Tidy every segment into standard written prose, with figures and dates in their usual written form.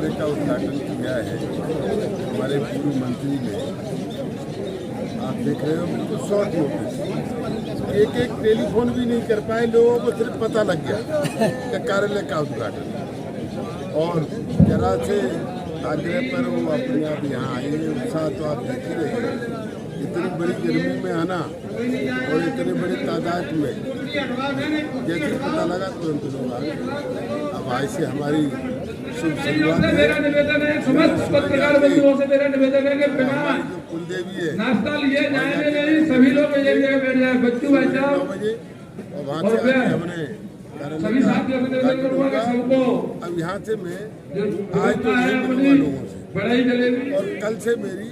कमरे का उद्घाटन किया है हमारे पूर्व मंत्री ने। आप देख रहे हो बिल्कुल शॉर्ट नोटिस, एक एक टेलीफोन भी नहीं कर पाए, लोगों को सिर्फ पता लग गया कि कार्यालय का उद्घाटन। और जरा से आग्रह पर वो अपने आप यहाँ आए, उत्साह तो आप देख ही रहे हैं। इतनी बड़ी गर्मी में आना और इतने बड़ी तादाद में, जैसे पता लगा तुरंत लोग आ गए। अब आज से हमारी शुभ शुरुआत है। समस्त पत्रकार बंधुओं से मेरा निवेदन है कि बिना जो कुलदेवी है नाश्ता लिए जाने नहीं, सभी लोग एक जगह बैठ जाए। बच्चू भाई साहब 9 बजे और वहाँ से आके हमने सभी साथियों से निवेदन करूंगा कि सबको अब यहाँ से मैं आज आज तो नहीं मिलूंगा लोगों से, बड़ाई जलेबी। और कल से मेरी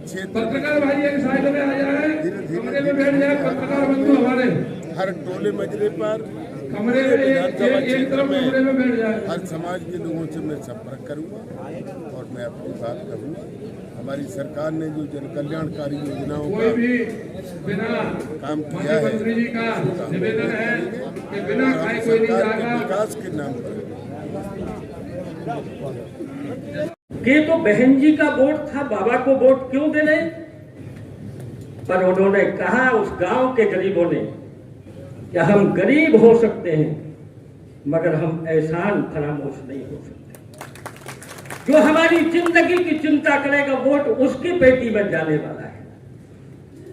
क्षेत्र पत्रकार भाई एक साइड में आ जाए, कमरे में बैठ जाए। पत्रकार बंधु हमारे हर टोले मजरे पर, कमरे में विधानसभा एक क्षेत्र तरफ कमरे में बैठ जाए। हर समाज के लोगों से मैं संपर्क करूंगा और मैं अपनी बात करूंगा। हमारी सरकार ने जो जन कल्याणकारी योजनाओं कोई का भी बिना काम किया है, मंत्री जी का निवेदन है कि बिना खाए कोई नहीं सरकार के जाएगा। विकास के नाम पर कि तो बहन जी का वोट था, बाबा को वोट क्यों दे रहे? पर उन्होंने कहा उस गांव के गरीबों ने कि हम गरीब हो सकते हैं मगर हम एहसान फरामोश नहीं हो सकते। जो हमारी जिंदगी की चिंता करेगा वोट उसकी बेटी बन जाने वाला है।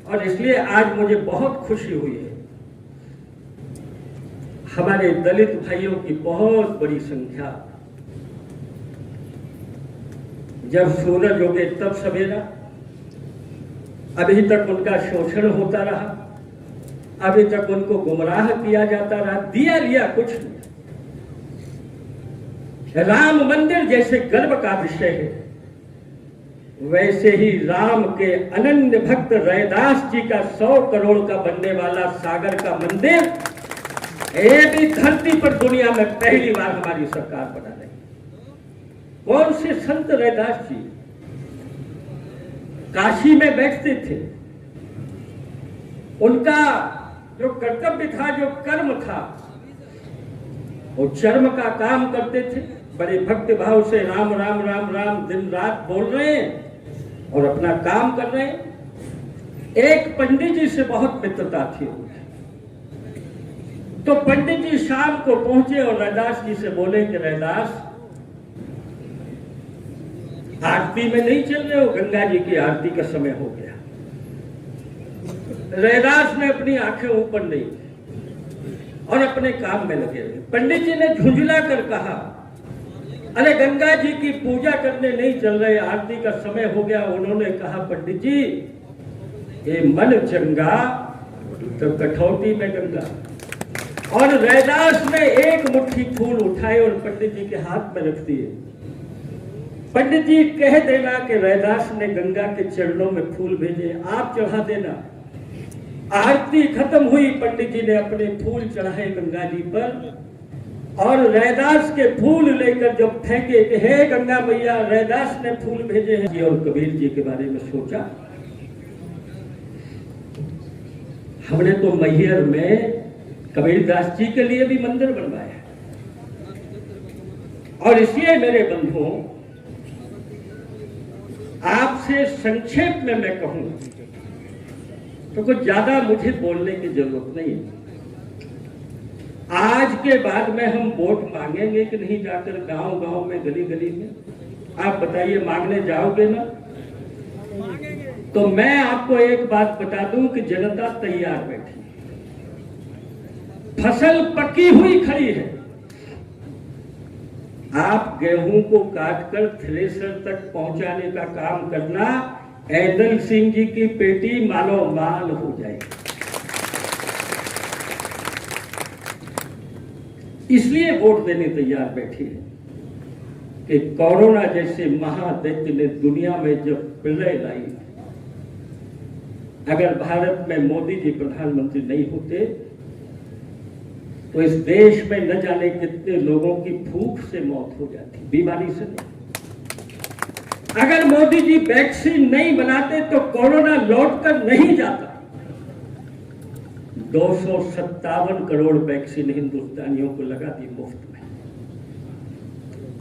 और इसलिए आज मुझे बहुत खुशी हुई है, हमारे दलित भाइयों की बहुत बड़ी संख्या, जब सूरज उगे तब सवेरा, अभी तक उनका शोषण होता रहा, अभी तक उनको गुमराह किया जाता रहा, दिया लिया कुछ नहीं। राम मंदिर जैसे गर्व का विषय है, वैसे ही राम के अनन्य भक्त रैदास जी का 100 करोड़ का बनने वाला सागर का मंदिर, ये भी धरती पर दुनिया में पहली बार हमारी सरकार बना रही। कौन से संत रैदास जी काशी में बैठते थे, उनका जो कर्तव्य था, जो कर्म था, वो चर्म का काम करते थे। बड़े भक्त भाव से राम राम राम राम दिन रात बोल रहे हैं और अपना काम कर रहे हैं। एक पंडित जी से बहुत मित्रता थी, तो पंडित जी शाम को पहुंचे और रैदास जी से बोले कि रैदास, आरती में नहीं चल रहे हो, गंगा जी की आरती का समय हो गया। रैदास ने अपनी आंखें ऊपर नहीं और अपने काम में लगे रहे। पंडित जी ने झुंझला कर कहा, अरे गंगा जी की पूजा करने नहीं चल रहे, आरती का समय हो गया। उन्होंने कहा, पंडित जी ये मन चंगा तो कठौती में गंगा। और रैदास ने एक मुट्ठी फूल उठाए और पंडित जी के हाथ में रख दिए। पंडित जी कह देना कि रैदास ने गंगा के चरणों में फूल भेजे, आप चढ़ा देना। आरती खत्म हुई, पंडित जी ने अपने फूल चढ़ाए गंगा जी पर और रैदास के फूल लेकर जब फेंके कि हे गंगा मैया, रैदास ने फूल भेजे हैं। और कबीर जी के बारे में सोचा, हमने तो मैहर में कबीरदास जी के लिए भी मंदिर बनवाया। और इसलिए मेरे बंधुओं, आपसे संक्षेप में मैं कहूं तो कुछ ज्यादा मुझे बोलने की जरूरत नहीं है। आज के बाद में हम वोट मांगेंगे कि नहीं, जाकर गांव गांव में, गली गली में? आप बताइए, मांगने जाओगे ना? तो मैं आपको एक बात बता दूं कि जनता तैयार बैठी, फसल पकी हुई खड़ी है। आप गेहूं को काटकर थ्रेसर तक पहुंचाने का काम करना, ऐदल सिंह जी की पेटी मालो माल हो जाएगी। इसलिए वोट देने तैयार बैठी है कि कोरोना जैसे महादैत्य ने दुनिया में जब प्रलय लाई, अगर भारत में मोदी जी प्रधानमंत्री नहीं होते तो इस देश में न जाने कितने लोगों की भूख से मौत हो जाती, बीमारी से नहीं। अगर मोदी जी वैक्सीन नहीं बनाते तो कोरोना लौटकर नहीं जाता। 257 करोड़ वैक्सीन हिंदुस्तानियों को लगा दी मुफ्त में।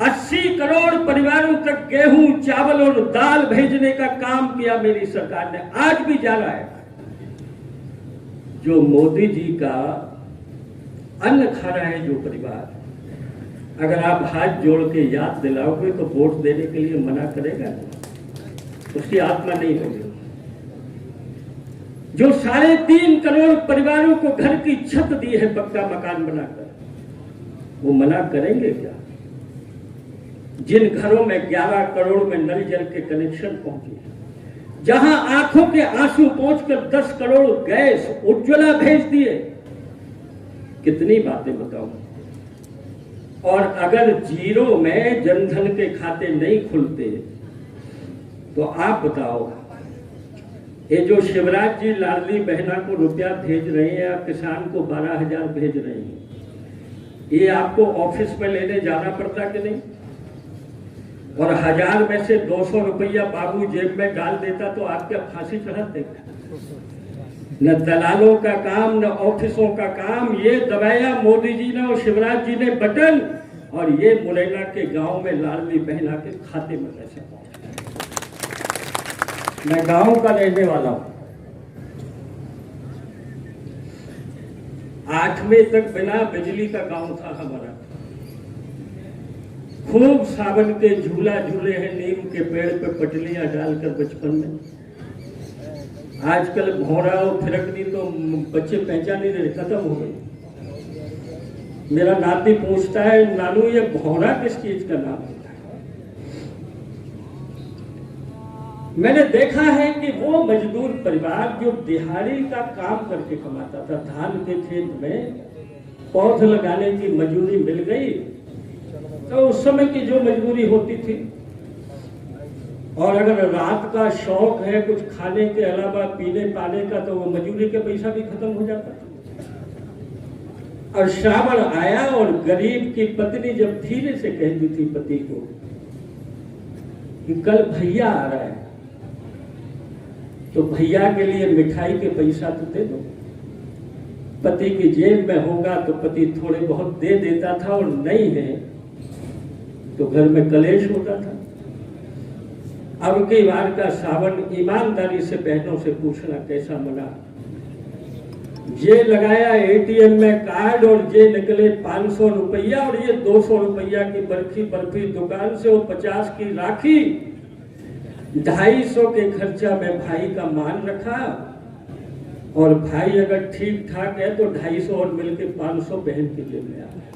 80 करोड़ परिवारों तक गेहूं, चावल और दाल भेजने का काम किया मेरी सरकार ने, आज भी जा रहा है। जो मोदी जी का अन्न खा रहा है जो परिवार, अगर आप हाथ जोड़ के याद दिलाओगे तो वोट देने के लिए मना करेगा, उसकी आत्मा नहीं होगी। जो 3.5 करोड़ परिवारों को घर की छत दी है पक्का मकान बनाकर, वो मना करेंगे क्या? जिन घरों में 11 करोड़ में नल जल के कनेक्शन पहुंचे, जहां आंखों के आंसू पहुंचकर 10 करोड़ गैस उज्ज्वला भेज दिए, कितनी बातें बताऊं। और अगर जीरो में जनधन के खाते नहीं खुलते तो आप बताओ, ये जो शिवराज जी लाडली बहना को रुपया भेज रहे हैं या किसान को 12,000 भेज रहे हैं, ये आपको ऑफिस में लेने जाना पड़ता कि नहीं? और 1000 में से 200 रुपया बाबू जेब में डाल देता तो आप क्या फांसी चढ़ा देगा? न दलालों का काम, न ऑफिसों का काम, ये दबाया मोदी जी ने और शिवराज जी ने बटन, और ये मुरैना के गांव में लाडली बहना के खाते में पैसा पहुंचा। मैं गांव का रहने वाला हूं। 8वीं तक बिना बिजली का गांव था हमारा। खूब सावन के झूला झूले हैं नीम के पेड़ पे पटलियां डालकर बचपन में। आजकल भौरा और फिरकनी तो बच्चे पहचान नहीं रहे, खत्म हो गई। मेरा नाती पूछता है, नानू ये भौरा किस चीज का नाम होता है? मैंने देखा है कि वो मजदूर परिवार जो दिहाड़ी का काम करके कमाता था, धान के खेत में पौध लगाने की मजदूरी मिल गई तो उस समय की जो मजबूरी होती थी, और अगर रात का शौक है कुछ खाने के अलावा पीने पाने का, तो वो मजदूरी के पैसा भी खत्म हो जाता था। और श्रावण आया और गरीब की पत्नी जब धीरे से कहती थी पति को कि कल भैया आ रहा है, तो भैया के लिए मिठाई के पैसा तो दे दो। पति की जेब में होगा तो पति थोड़े बहुत दे देता था, और नहीं है तो घर में कलेश होता था। अब की बार का सावन ईमानदारी से बहनों से पूछना कैसा मना। ये लगाया एटीएम में कार्ड और ये निकले 500 रुपया, और ये 200 रुपया की बर्फी दुकान से वो 50 की राखी, 250 के खर्चा में भाई का मान रखा, और भाई अगर ठीक ठाक है तो 250 और मिलके 500 बहन की जेब में आ गया।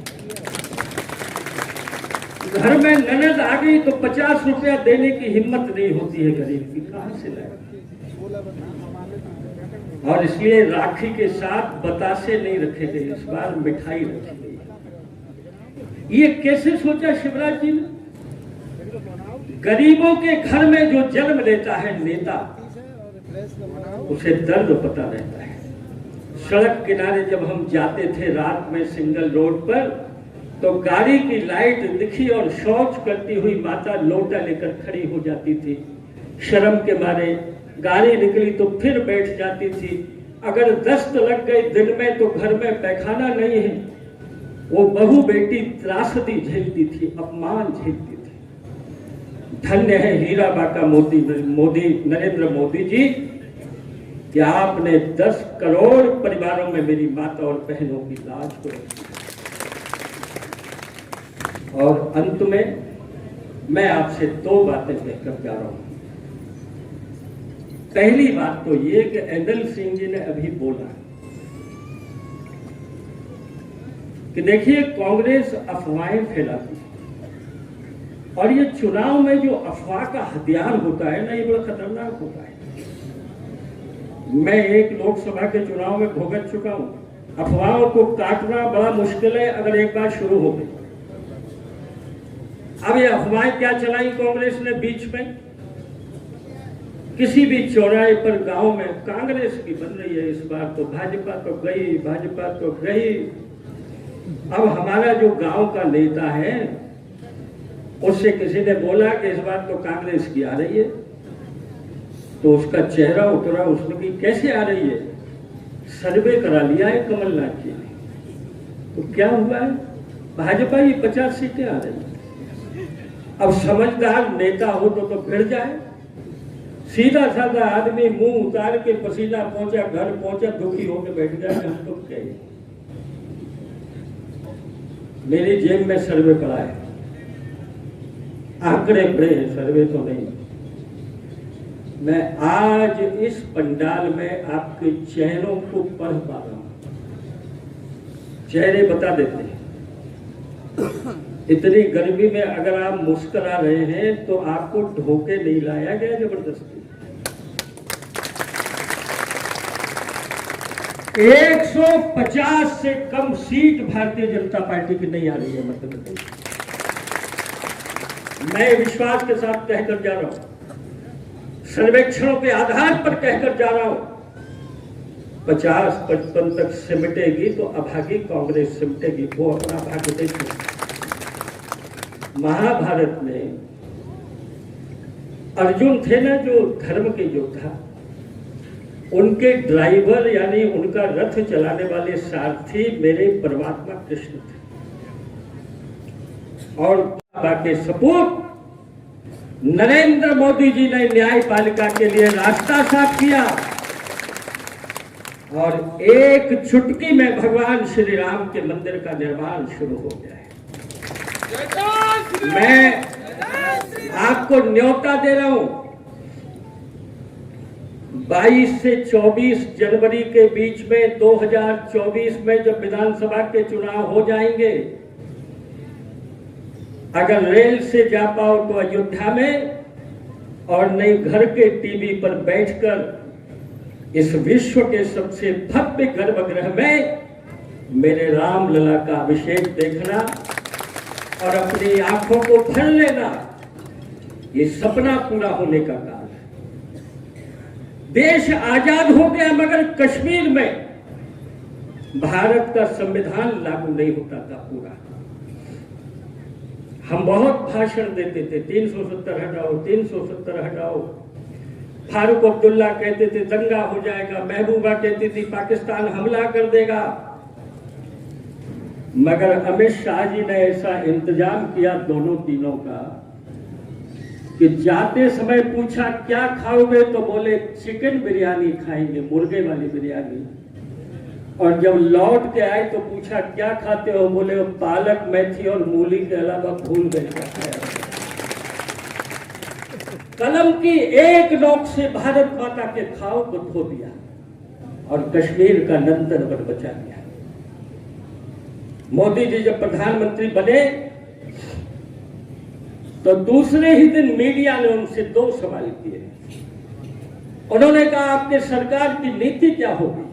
घर में ननद आ गई तो 50 रुपया देने की हिम्मत नहीं होती है गरीब की, कहां से लाए? और इसलिए राखी के साथ बतासे नहीं रखे गए, इस बार मिठाई रखी गई। ये कैसे सोचा शिवराज जी ने? गरीबों के घर में जो जन्म लेता है नेता, उसे दर्द पता रहता है। सड़क किनारे जब हम जाते थे रात में सिंगल रोड पर, तो गाड़ी की लाइट दिखी और शौच करती हुई माता लोटा लेकर खड़ी हो जाती थी। शर्म के मारे गाड़ी निकली तो फिर बैठ जाती थी। अगर दस्त लग गई दिन में तो घर में पैखाना नहीं है, वो बहू बेटी त्रासदी झेलती थी, अपमान झेलती थी। धन्य है हीरा बाका मोदी नरेंद्र मोदी जी कि आपने 10 करोड़ परिवारों में मेरी माता और बहनों की लाज को रखा। और अंत में मैं आपसे 2 बातें कहकर जा रहा हूं। पहली बात तो ये कि एंडल सिंह जी ने अभी बोला कि देखिए कांग्रेस अफवाहें फैलाती है, और ये चुनाव में जो अफवाह का हथियार होता है ना, ये बड़ा खतरनाक होता है। मैं एक लोकसभा के चुनाव में भुगत चुका हूं। अफवाहों को काटना बड़ा मुश्किल है अगर एक बार शुरू हो गई। अब ये अफवाहें क्या चलाई कांग्रेस ने बीच में, किसी भी चौराहे पर गांव में कांग्रेस की बन रही है इस बार, तो भाजपा तो गई, भाजपा तो गई। अब हमारा जो गांव का नेता है उससे किसी ने बोला कि इस बार तो कांग्रेस की आ रही है, तो उसका चेहरा उतरा। उसने की कैसे आ रही है? सर्वे करा लिया है कमलनाथ जी ने। तो क्या हुआ है? भाजपा की 50 सीटें आ रही है। अब समझदार नेता हो तो फिर जाए। सीधा साधा आदमी मुंह उतार के पसीना पहुंचा, घर पहुंचा, दुखी होकर बैठ गया। हम तो कहे मेरी जेब में सर्वे पड़ा है, आंकड़े पड़े हैं, सर्वे तो नहीं। मैं आज इस पंडाल में आपके चेहरों को पढ़ पा रहा हूं, चेहरे बता देते हैं। इतनी गर्मी में अगर आप मुस्कुरा रहे हैं तो आपको ढोके नहीं लाया गया जबरदस्ती। 150 से कम सीट भारतीय जनता पार्टी की नहीं आ रही है मध्य प्रदेश। मैं विश्वास के साथ कहकर जा रहा हूं, सर्वेक्षणों के आधार पर कहकर जा रहा हूं, 50-55 तक सिमटेगी तो अभागी कांग्रेस सिमटेगी। वो अपना भाग्य देखेगी। महाभारत में अर्जुन थे ना, जो धर्म के योद्धा, उनके ड्राइवर यानी उनका रथ चलाने वाले सारथी मेरे परमात्मा कृष्ण थे। और बाकी सपूत नरेंद्र मोदी जी ने न्यायपालिका के लिए रास्ता साफ किया और एक चुटकी में भगवान श्री राम के मंदिर का निर्माण शुरू हो गया है। मैं आपको न्योता दे रहा हूं, 22 से 24 जनवरी के बीच में 2024 में जब विधानसभा के चुनाव हो जाएंगे, अगर रेल से जा पाओ तो अयोध्या में, और नहीं घर के टीवी पर बैठकर इस विश्व के सबसे भव्य गर्भगृह में मेरे राम लला का अभिषेक देखना और अपनी आंखों को भर लेना, ये सपना पूरा होने का काल है। देश आजाद हो गया मगर कश्मीर में भारत का संविधान लागू नहीं होता था पूरा। हम बहुत भाषण देते थे, 370 हटाओ, 370 हटाओ। फारूक अब्दुल्ला कहते थे दंगा हो जाएगा, महबूबा कहती थी पाकिस्तान हमला कर देगा। मगर अमित शाह जी ने ऐसा इंतजाम किया दोनों तीनों का कि जाते समय पूछा क्या खाओगे, तो बोले चिकन बिरयानी खाएंगे, मुर्गे वाली बिरयानी। और जब लौट के आए तो पूछा क्या खाते हो, बोले वो पालक, मेथी और मूली के अलावा भूल गए क्या खाया। कलम की एक नोक से भारत माता के खाओ को धो दिया और कश्मीर का नंतर पर बचा दिया। मोदी जी जब प्रधानमंत्री बने तो दूसरे ही दिन मीडिया ने उनसे 2 सवाल किए। उन्होंने कहा आपके सरकार की नीति क्या होगी,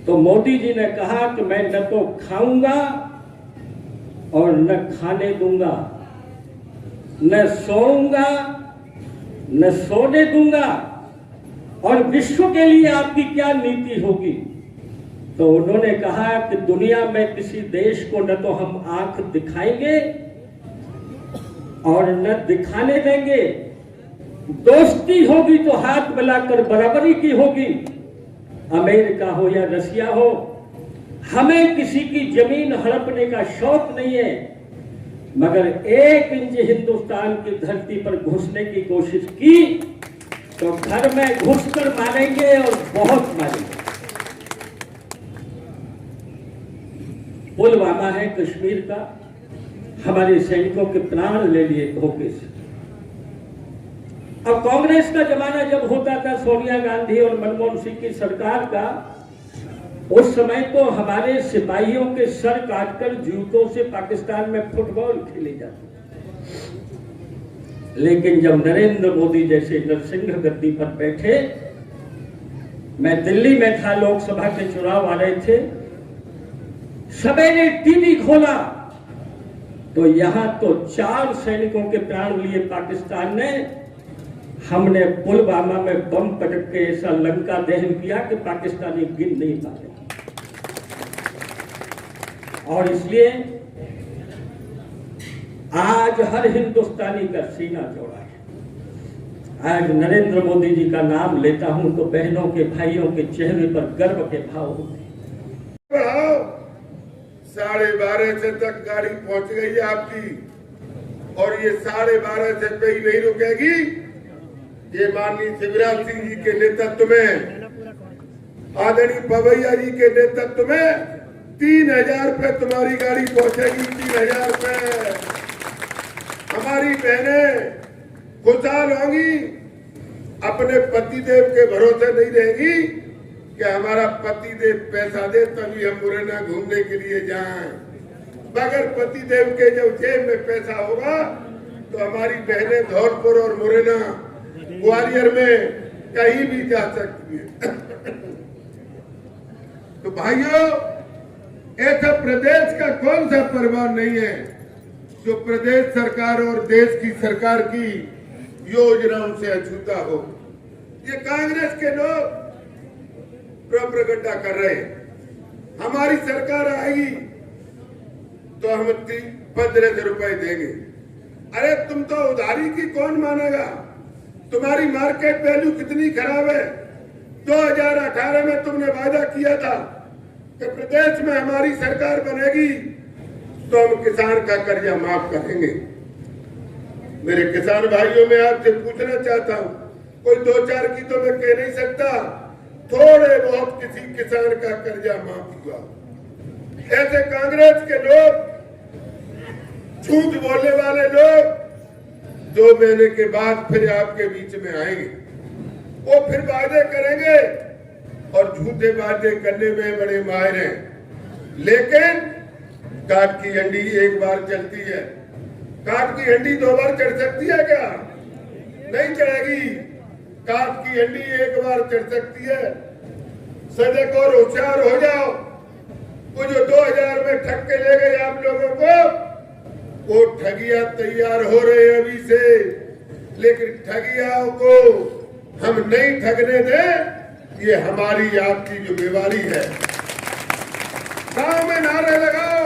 तो मोदी जी ने कहा कि मैं न तो खाऊंगा और न खाने दूंगा, न सोऊंगा न सोने दूंगा, और विश्व के लिए आपकी क्या नीति होगी। तो उन्होंने कहा कि दुनिया में किसी देश को न तो हम आंख दिखाएंगे और न दिखाने देंगे, दोस्ती होगी तो हाथ मिलाकर बराबरी की होगी, अमेरिका हो या रसिया हो। हमें किसी की जमीन हड़पने का शौक नहीं है, मगर 1 इंच हिंदुस्तान की धरती पर घुसने की कोशिश की तो घर में घुसकर मारेंगे और बहुत मारेंगे। पुलवामा है कश्मीर का, हमारे सैनिकों के प्राण ले लिए धोखे से। अब कांग्रेस का जमाना जब होता था, सोनिया गांधी और मनमोहन सिंह की सरकार का, उस समय तो हमारे सिपाहियों के सर काटकर जूतों से पाकिस्तान में फुटबॉल खेले जाते थे। लेकिन जब नरेंद्र मोदी जैसे नरसिंह गद्दी पर बैठे, मैं दिल्ली में था, लोकसभा के चुनाव आ रहे थे, सवेरे टीवी खोला तो यहां तो 4 सैनिकों के प्राण लिए पाकिस्तान ने। हमने पुलवामा में बम पटक के ऐसा लंका दहन किया कि पाकिस्तानी गिन नहीं पाते। और इसलिए आज हर हिंदुस्तानी का सीना चौड़ा है। आज नरेंद्र मोदी जी का नाम लेता हूं तो बहनों के, भाइयों के चेहरे पर गर्व के भाव होते हैं। 12:30 से तक गाड़ी पहुंच गई है आपकी, और ये 12.5 से पे ही नहीं रुकेगी। ये माननीय शिवराज सिंह जी के नेतृत्व में, आदरणीय पवैया जी के नेतृत्व में 3,000 पे तुम्हारी गाड़ी पहुंचेगी। 3,000 पे हमारी बहनें खुशहाल होंगी, अपने पतिदेव के भरोसे नहीं रहेगी कि हमारा पतिदेव पैसा दे तभी हम मुरैना घूमने के लिए जाएं। बगैर पतिदेव के जब जेब में पैसा होगा तो हमारी बहनें धौलपुर और मुरैना ग्वालियर में कहीं भी जा सकती है। तो भाइयों, ऐसा प्रदेश का कौन सा परिवार नहीं है जो प्रदेश सरकार और देश की सरकार की योजनाओं से अछूता हो। ये कांग्रेस के लोग प्रोपेगेंडा कर रहे हैं। हमारी सरकार आएगी तो हम 1500 रुपए देंगे। अरे तुम तो उधारी की कौन मानेगा? तुम्हारी मार्केट वैल्यू कितनी खराब है। 2018 में तुमने वादा किया था कि प्रदेश में हमारी सरकार बनेगी तो हम किसान का कर्जा माफ करेंगे। मेरे किसान भाइयों, में आपसे पूछना चाहता हूं, कोई 2-4 की तो मैं कह नहीं सकता, थोड़े बहुत किसी किसान का कर्जा माफ हुआ। ऐसे कांग्रेस के लोग, झूठ बोलने वाले लोग 2 महीने के बाद फिर आपके बीच में आएंगे। वो फिर वादे करेंगे और झूठे वादे करने में बड़े माहिर हैं। लेकिन काट की हंडी एक बार चलती है, काट की हंडी 2 बार चढ़ सकती है क्या? नहीं चढ़ेगी। काट की हंडी एक बार चढ़ सकती है। सजग और होशियार हो जाओ। वो जो 2000 में ठग के ले गए आप लोगों को, वो ठगिया तैयार हो रहे हैं अभी से, लेकिन ठगियाओं को हम नहीं ठगने दें, ये हमारी आपकी जिम्मेवारी है। गांव में नारे लगाओ,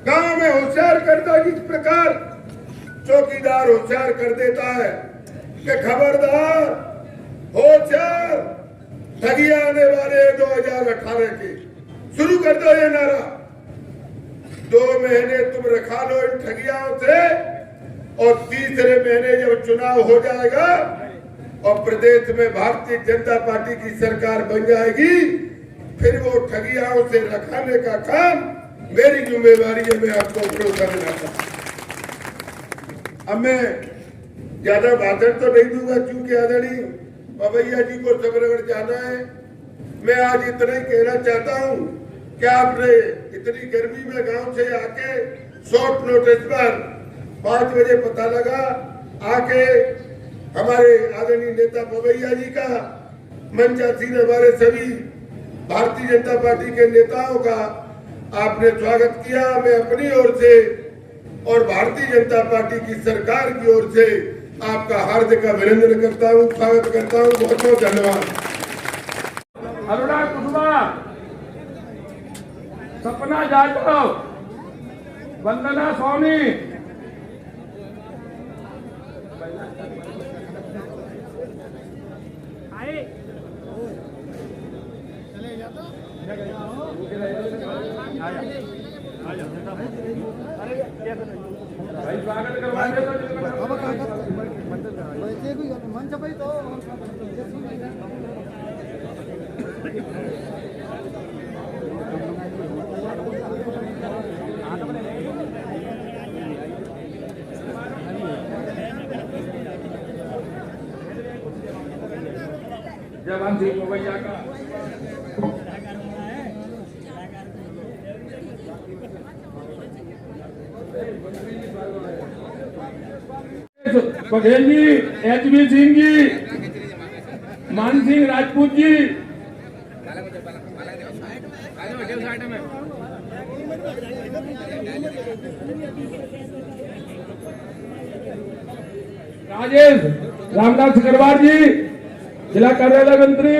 गांव में होशियार कर दो। जिस प्रकार चौकीदार होशियार कर देता है कि खबरदार, होशियार, ठगिया आने वाले 2018 के, शुरू कर दो ये नारा। 2 महीने तुम रखा लो इन ठगियाओं से, और तीसरे महीने जब चुनाव हो जाएगा और प्रदेश में भारतीय जनता पार्टी की सरकार बन जाएगी, फिर वो ठगियाओं से रखाने का काम मेरी जिम्मेवारी है। मैं आपको भरोसा दिलाता हूं। अब मैं ज्यादा भाषण तो नहीं दूंगा क्योंकि आदरणीय पवैया जी को सबरगढ़ जाना है। मैं आज इतना ही कहना चाहता हूं कि आपने इतनी गर्मी में गांव से आके शॉर्ट नोटिस पर 5 बजे पता लगा, आके हमारे आदरणीय नेता पवैया जी का, मंचासीन हमारे सभी भारतीय जनता पार्टी के नेताओं का आपने स्वागत किया। मैं अपनी ओर से और भारतीय जनता पार्टी की सरकार की ओर से आपका हार्दिक अभिनंदन करता हूं, स्वागत करता हूं। बहुत बहुत धन्यवाद। अरुणा कुसुमा, सपना जाटव, वंदना स्वामी, भाई स्वागत करवाएंगे मंच पे तो जवान सिंह पवैया का बघेल जी, HB सिंह जी, मान सिंह राजपूत जी, राजेश रामदास अग्रवाल जी, जिला कार्यालय मंत्री,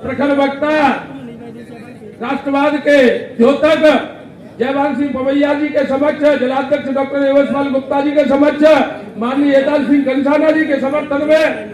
प्रखर वक्ता राष्ट्रवाद के द्योतक जयवान सिंह पवैया जी के समक्ष, जिलाध्यक्ष डॉक्टर एवसपाल गुप्ता जी के समक्ष, माननीय हेताल सिंह कंसाना जी के समर्थन में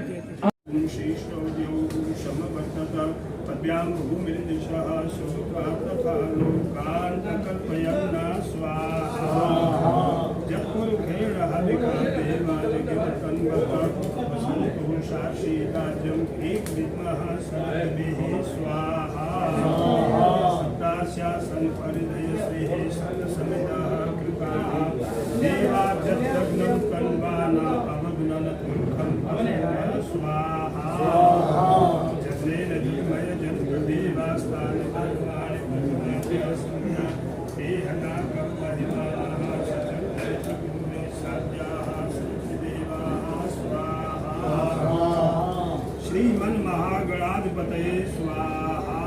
श्रीमन महागणाधिपतये स्वाहा।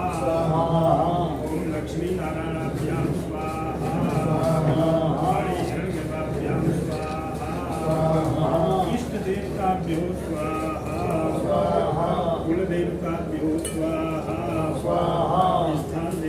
ओम लक्ष्मी नारायणाभ्याम स्वाहा। हरिहरगवाभ्याम स्वाहा। इष्ट देवताभ्यो स्वाहा। कुल देवताभ्यो स्वाहा। स्थान